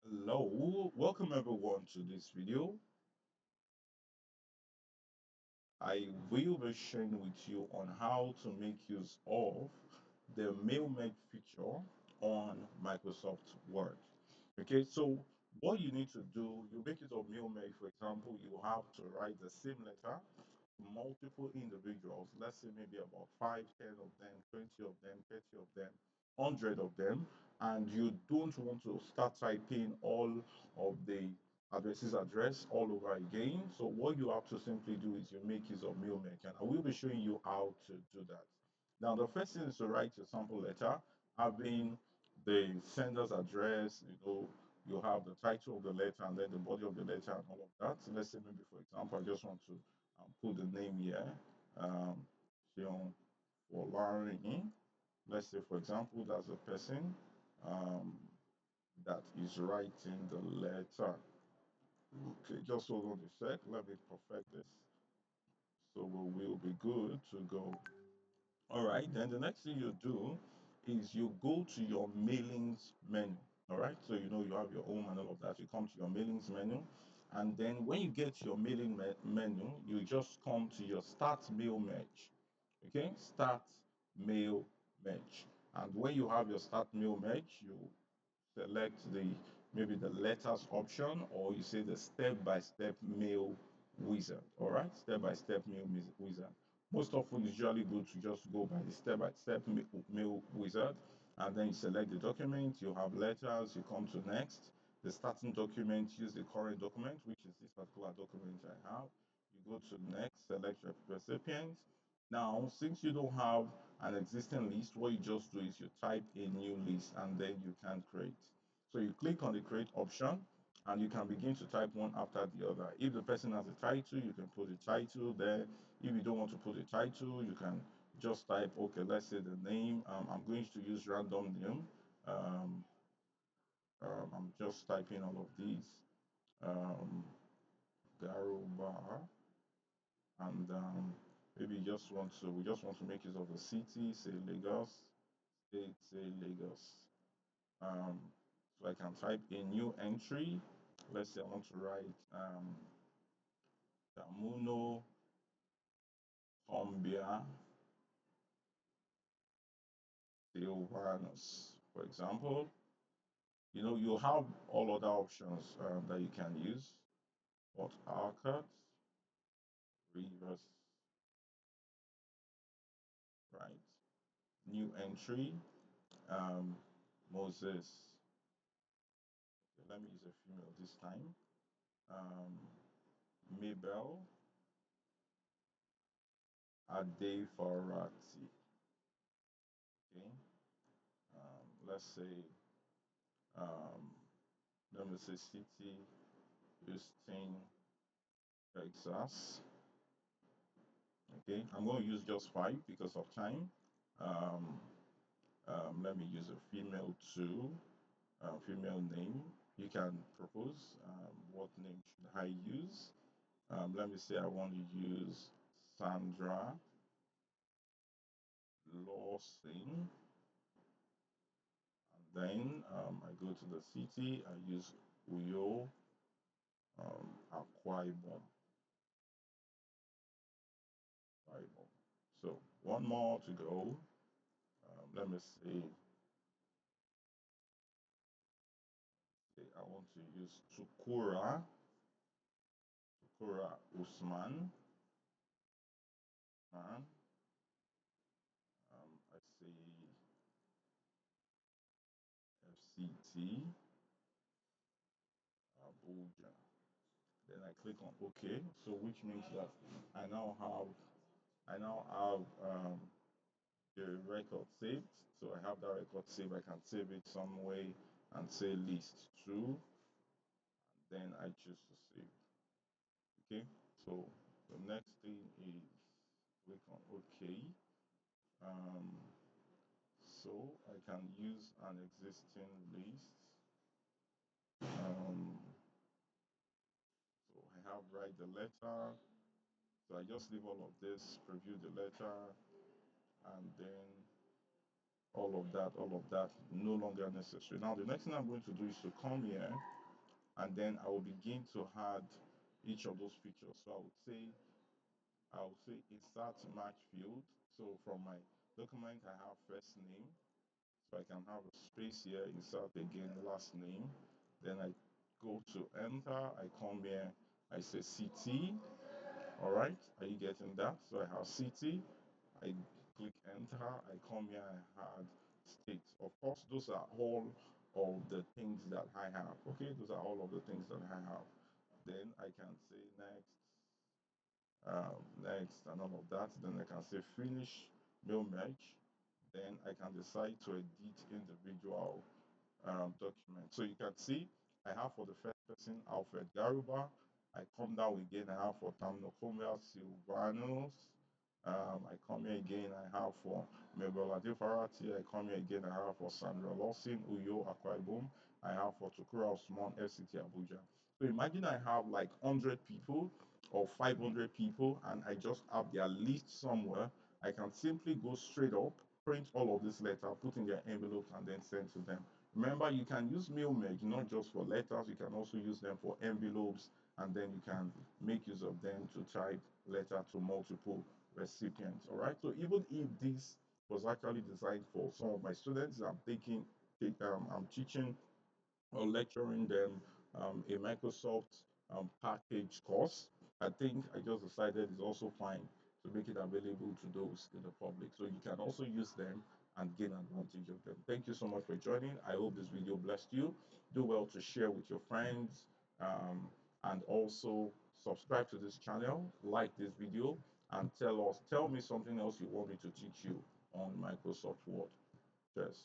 Hello, welcome everyone to this video. I will be sharing with you on how to make use of the mail merge feature on Microsoft Word. Okay, so what you need to do, you make use of mail merge, for example, you have to write the same letter to multiple individuals, let's say maybe about 5, 10 of them, 20 of them, 30 of them, 100 of them, and you don't want to start typing all of the address all over again. So what you have to simply do is you make use of MailMake, and I will be showing you how to do that. Now, the first thing is to write your sample letter, having the sender's address, you have the title of the letter and then the body of the letter and all of that. So let's say maybe, for example, I just want to put the name here, um, Sean Folarin. Let's say, for example, that's a person um, that is writing the letter. Okay, just hold on a sec. Let me perfect this so we will be good to go. All right, then the next thing you do is you go to your mailings menu. All right, so you have your home and all of that. You come to your mailings menu, and then when you get to your menu, you just come to your start mail merge. Okay, start mail merge. And when you have your start mail merge, you select the maybe the letters option, or you say the step-by-step mail wizard. All right, step-by-step wizard. Most often it's usually good to just go by the step-by-step mail wizard, and then you select the document. You have letters. You come to next. The starting document, use the current document, which is this particular document I have. You go to next, select your recipient. Now, since you don't have an existing list, what you just do is you type a new list and then you can create. So you click on the create option and you can begin to type one after the other. If the person has a title, you can put the title there. If you don't want to put a title, you can just type, okay, let's say the name. I'm going to use random name. Um, I'm just typing all of these. Um, Garuba, and maybe we just want to make use of the city, say Lagos, state, say Lagos. Um, so I can type a new entry. Let's say I want to write Damuno Tombia Silvanus, for example. You have all other options that you can use. Port Harcourt, Rivers, right? New entry, um, Moses. Let me use a female this time. Um, Mabel Adefarati. Okay. Let's say, um, let me say city, Houston, Texas. Okay. I'm going to use just five because of time. Um, let me use a female too, female name. You can propose what name should I use. Let me say I want to use Sandra Lawson. Then I go to the city. I use Uyo, Akwa Ibom, Akwa Ibom. So one more to go. Let me see. Okay, I want to use Tukura Usman. Man. I see FCT Abuja. Then I click on OK. So which means that I now have the record saved. So I have that record saved. I can save it some way and say list two. Then I choose to save. Okay. So the next thing is click on OK. Um, so I can use an existing list. Um, so I have write the letter. So I just leave all of this, preview the letter, and then all of that, no longer necessary. Now, the next thing I'm going to do is to come here and then I will begin to add each of those features. So I would say insert match field. So from my document, I have first name. So I can have a space here, insert again last name. Then I go to enter, I come here, I say city. All right, are you getting that? So I have city, I click enter, I come here, I add state. Of course, those are all of the things that I have. Okay, those are all of the things that I have. Then I can say next, and all of that. Then I can say finish mail merge. Then I can decide to edit individual document. So you can see I have for the first person Alfred Garuba. I come down again, I have for Tamnophobia Silvanus. I come here again, I have for Mabel Adefarati. I come here again, I have for Sandra Lawson, Uyo Akwaibum. I have for Tukura Osman, FCT Abuja. So imagine I have like 100 people or 500 people and I just have their list somewhere. I can simply go straight up, print all of this letter, put in their envelopes, and then send to them. Remember, you can use mail merge not just for letters, you can also use them for envelopes, and then you can make use of them to type letter to multiple recipients. All right. So even if this was actually designed for some of my students, I'm teaching or lecturing them a Microsoft package course. I think I just decided it's also fine to make it available to those in the public. So you can also use them and gain advantage of them. Thank you so much for joining. I hope this video blessed you. Do well to share with your friends and also subscribe to this channel, like this video, and tell me something else you want me to teach you on Microsoft Word. Cheers.